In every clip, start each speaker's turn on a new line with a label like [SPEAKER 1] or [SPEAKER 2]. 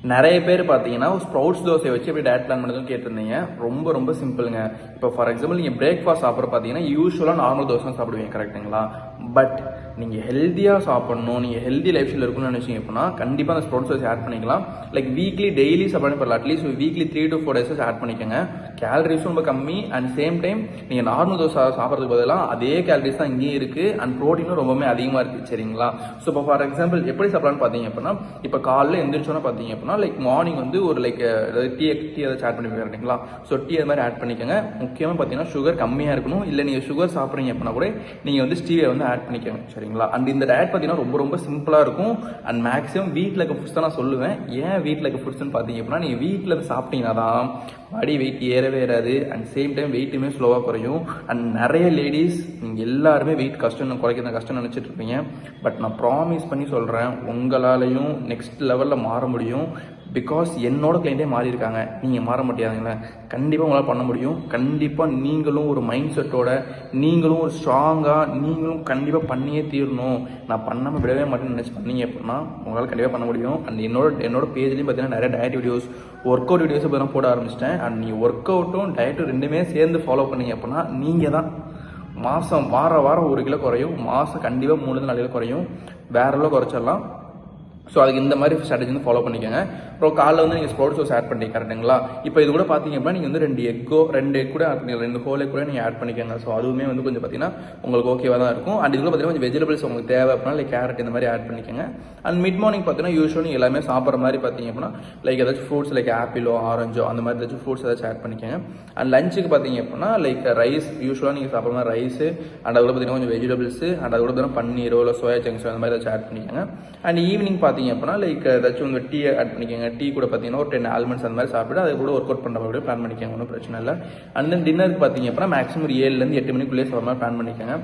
[SPEAKER 1] நிறைய பேர் பார்த்தீங்கன்னா ஸ்ப்ரவுட்ஸ் தோசையை வச்சு எப்படி டயட் பிளான் பண்ணுறதுன்னு கேட்டிருந்தீங்க. ரொம்ப ரொம்ப சிம்பிளுங்க. இப்போ ஃபார் எக்ஸாம்பிள் நீங்கள் பிரேக்ஃபாஸ்ட் சாப்பிட்ற பார்த்தீங்கன்னா யூஸ்வலாக நார்மல் தோசை தான் சாப்பிடுவீங்க, கரெக்டுங்களா? பட் நீங்கள் ஹெல்த்தியாக சாப்பிடணும், நீங்கள் ஹெல்தி லைஃப் ஸ்டைல் இருக்கணும்னு நினச்சிங்க அப்படின்னா கண்டிப்பாக அந்த ஸ்ப்ரவுட்ஸ் தோசை ஆட் பண்ணிக்கலாம். லைக் வீக்லி டெய்லி சாப்பிட பரவாயில்ல, at least weekly 3 to 4 days add பண்ணிக்கோங்க. கேலரிஸும் ரொம்ப கம்மி அண்ட் சேம் டைம் நீங்கள் நார்மல் தோசை சாப்பிட்றதுக்கு பதிலாக அதே கேலரிஸ் தான் இங்கேயும் இருக்குது அண்ட் ப்ரோட்டீனும் ரொம்பவே அதிகமாக இருக்குது, சரிங்களா? ஸோ இப்போ ஃபார் எக்ஸாம்பிள் எப்படி சாப்பிடலான்னு பார்த்தீங்க அப்படின்னா, இப்போ காலையில் எந்திரிச்சோன்னா பார்த்தீங்க அப்படின்னா லைக் மார்னிங் வந்து ஒரு லைக் டீ ஏதாச்சும் ஆட் பண்ணி வைக்கிறீங்களா? ஸோ டீ அது மாதிரி ஆட் பண்ணிக்கோங்க. முக்கியமாக பார்த்தீங்கன்னா சுகர் கம்மியாக இருக்கணும். இல்லை நீங்கள் சுகர் சாப்பிட்றீங்க அப்படின்னா கூட நீங்கள் வந்து ஸ்டீவியை வந்து ஆட் பண்ணிக்கோங்க, சரிங்களா? அண்ட் இந்த டயட் பார்த்தீங்கன்னா ரொம்ப ரொம்ப சிம்பிளாக இருக்கும் அண்ட் மேக்ஸிமம் வீட்டில் இருக்க ஃபுட்ஸ் தான் நான் சொல்லுவேன். ஏன் வீட்டில் இருக்க ஃபுட்ஸ்ன்னு பார்த்தீங்க அப்படின்னா, நீங்கள் வீட்டில் இருந்து சாப்பிட்டீங்கன்னா தான் பாடி வெயிட் ஏறவே ஏறாது அண்ட் சேம் டைம் வெயிட்டுமே ஸ்லோவாக குறையும். அண்ட் நிறைய லேடிஸ் நீங்கள் எல்லாருமே வெயிட் குறைக்கிற கஷ்டம் நினச்சிட்டு இருப்பீங்க. பட் நான் ப்ராமிஸ் பண்ணி சொல்கிறேன், உங்களாலையும் நெக்ஸ்ட் லெவலில் மாற முடியும். பிகாஸ் என்னோட கிளைண்டே மாறி இருக்காங்க. நீங்கள் மாற முடியாதுங்களே, கண்டிப்பாக உங்களால் பண்ண முடியும். கண்டிப்பாக நீங்களும் ஒரு மைண்ட் செட்டோட, நீங்களும் ஒரு ஸ்ட்ராங்காக, நீங்களும் கண்டிப்பாக பண்ணியே தீரணும், நான் பண்ணாமல் விடவே மாட்டேன்னு நினச்சி பண்ணீங்க அப்படின்னா உங்களால் கண்டிப்பாக பண்ண முடியும். அண்ட் என்னோட பேஜ்லேயும் பார்த்தீங்கன்னா நிறைய diet videos, work out videos இப்போ தான் போட ஆரம்பிச்சிட்டேன். அண்ட் நீங்கள் ஒர்க் அவுட்டும் டயட்டும் ரெண்டுமே சேர்ந்து ஃபாலோ பண்ணீங்க அப்படின்னா நீங்கள் தான் மாதம் வாரம் 1 கிலோ குறையும், மாதம் கண்டிப்பாக 3-4 கிலோ குறையும், வேற அளவு குறைச்சிடலாம். ஸோ அதுக்கு இந்த மாதிரி ஸ்ட்ராட்டஜி வந்து ஃபாலோ பண்ணிக்கோங்க. அப்புறம் காலைல வந்து நீங்கள் ஸ்ப்ரவுட்ஸ் தோசை ஆட் பண்ணிங்க, கரெக்டுங்களா? இப்போ இது கூட பார்த்தீங்க அப்படின்னா நீங்கள் வந்து 2 எக் கூட ஆட் பண்ணிக்கலாம், 2 ஹோல் எக் கூட நீங்கள் ஆட் பண்ணிக்கோங்க. ஸோ அதுவுமே வந்து கொஞ்சம் பார்த்தீங்கன்னா உங்களுக்கு ஓகேவாக தான் இருக்கும். அண்ட் இதுல பார்த்தீங்கன்னா கொஞ்சம் வெஜிடபிள்ஸ் உங்களுக்கு தேவை அப்படின்னா லைக் கேரட் இந்த மாதிரி ஆட் பண்ணிக்கோங்க. அண்ட் மிட் மார்னிங் பார்த்தீங்கன்னா யூஸ்வலி எல்லாமே சாப்பிட்ற மாதிரி பார்த்தீங்க அப்படின்னா லைக் ஏதாச்சும் ஃப்ரூட்ஸ் லைக் ஆப்பிளோ ஆரஞ்சோ அந்த மாதிரி ஏதாச்சும் ஃப்ரூட்ஸ் ஏதாச்சும் ஆட் பண்ணிக்கோங்க. அண்ட் லஞ்சுக்கு பார்த்தீங்க அப்படின்னா லைக் ரைஸ், யூஸ்வலாக நீங்கள் சாப்பிட்ற மாதிரி ரைஸு அண்ட் அது கூட பார்த்தீங்கன்னா கொஞ்சம் வெஜிடபிள்ஸ் அண்ட் அது கூட பார்த்தீங்கன்னா பன்னீரோ இல்லை சோயா சங்க்ஸோ அந்த மாதிரி ஏதாச்சும் ஆட் பண்ணிக்கோங்க. அண்ட் ஈவினிங் பார்த்தீங்க அப்படின்னா லைக் ஏதாச்சும் உங்கள் டீ ஆட் பண்ணிக்கோங்க. டீ கூட பார்த்தீங்கன்னா ஒரு 10 ஆல்மண்ட்ஸ் அந்த மாதிரி சாப்பிட்டு அது கூட ஒர்க் அவுட் பண்ணுற மாதிரி பிளான் பண்ணிக்கோங்க, ஒன்றும் பிரச்சனை இல்லை. அண்ட் தென் டின்னருக்கு பார்த்தீங்க அப்படின்னா மேக்ஸிமம் ஒரு 7 to 8 மணிக்குள்ளேயே சாப்பிட்ற மாதிரி பிளான் பண்ணிக்கோங்க.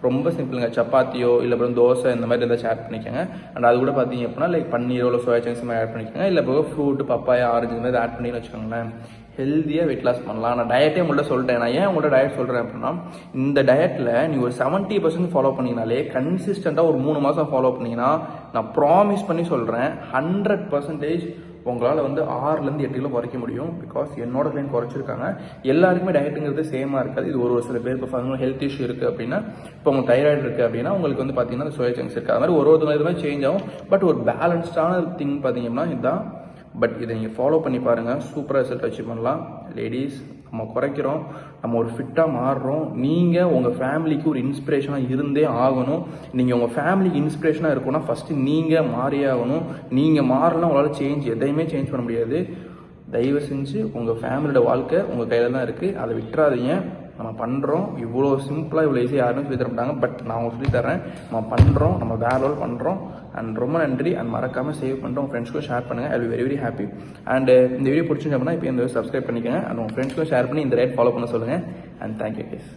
[SPEAKER 1] ரொம்ப சிம்பிளுங்க. சப்பாத்தியோ இல்லை அப்புறம் தோசை இந்த மாதிரி ஏதாச்சும் ஆட் பண்ணிக்கோங்க. அண்ட் அது கூட பார்த்தீங்க அப்படின்னா லைக் பன்னீரோ இல்லை சோயா சங்க்ஸ் மாதிரி ஆட் பண்ணிக்கோங்க. இல்லை இப்போ ஃப்ரூட் பப்பாயா ஆரஞ்சு இந்த மாதிரி ஆட் பண்ணி வச்சுக்கோங்களேன், ஹெல்த்தியாக வெயிட் லாஸ் பண்ணலாம். நான் டயட்டே உங்கள்கிட்ட சொல்லிட்டேன். நான் ஏன் உங்கள்கிட்ட டயட் சொல்கிறேன் அப்படின்னா, இந்த டயட்டில் நீ ஒரு 70% ஃபாலோ பண்ணிங்கனாலே, கன்சிஸ்டண்ட்டாக ஒரு 3 மாதம் ஃபாலோ பண்ணிங்கன்னா, நான் ப்ராமிஸ் பண்ணி சொல்கிறேன் 100% உங்களால் வந்து 6-8 கிலோ குறைக்க முடியும். பிகாஸ் என்னோட கிளைண்ட் குறைச்சிருக்காங்க. எல்லாருக்குமே டயட்டுங்கிறது சேமாக இருக்காது. இது ஒரு சில பேர் இப்போ ஹெல்த் இஷ்யூ இருக்குது அப்படின்னா, இப்போ உங்களுக்கு தைராய்டு இருக்குது அப்படின்னா உங்களுக்கு வந்து பார்த்தீங்கன்னா சோயா சங்க்ஸ் இருக்குது. அது மாதிரி ஒருத்தவங்க இதுமாதிரி சேஞ்ச் ஆகும். பட் ஒரு பேலன்ஸ்டான திங் பார்த்தீங்கன்னா இதுதான். பட் இதை நீங்கள் ஃபாலோ பண்ணி பாருங்கள், சூப்பராக ரிசல்ட் அச்சீவ் பண்ணலாம். லேடிஸ், நம்ம குறைக்கிறோம், நம்ம ஒரு ஃபிட்டாக மாறுறோம். நீங்கள் உங்கள் ஃபேமிலிக்கு ஒரு இன்ஸ்பிரேஷனாக இருந்தே ஆகணும். நீங்கள் உங்கள் ஃபேமிலிக்கு இன்ஸ்பிரேஷனாக இருக்கணும்னா ஃபஸ்ட்டு நீங்கள் மாறியே ஆகணும். நீங்கள் மாறலாம், உங்களால் எதையுமே சேஞ்ச் பண்ண முடியாது. தயவு செஞ்சு உங்கள் ஃபேமிலியோட வாழ்க்கை உங்கள் கையில் தான் இருக்குது, அதை விட்டுறாதீங்க. நம்ம பண்ணுறோம், இவ்வளோ சிம்பிளாக இவ்வளோ ஈஸியாக யாருமே சொல்லி தர மாட்டாங்க. பட் நான் உங்களுக்கு சொல்லித்தரேன், நம்ம பண்ணுறோம், நம்ம வேற லெவல் பண்ணுறோம். அண்ட் ரொம்ப நன்றி. அண்ட் மறக்காமல் சேவ் பண்ணுறோம், உங்கள் ஃப்ரெண்ட்ஸ்க்கும் ஷேர் பண்ணுங்கள். I will very happy. And இந்த வீடியோ பிடிச்சிருந்தோம்னா இப்போ இந்த சப்ஸ்கிரைப் பண்ணிக்கோங்க. அண்ட் உங்கள் ஃப்ரெண்ட்ஸ்க்கும் ஷேர் பண்ணி இந்த டயட் ஃபாலோ பண்ண சொல்லுங்கள். And thank you guys.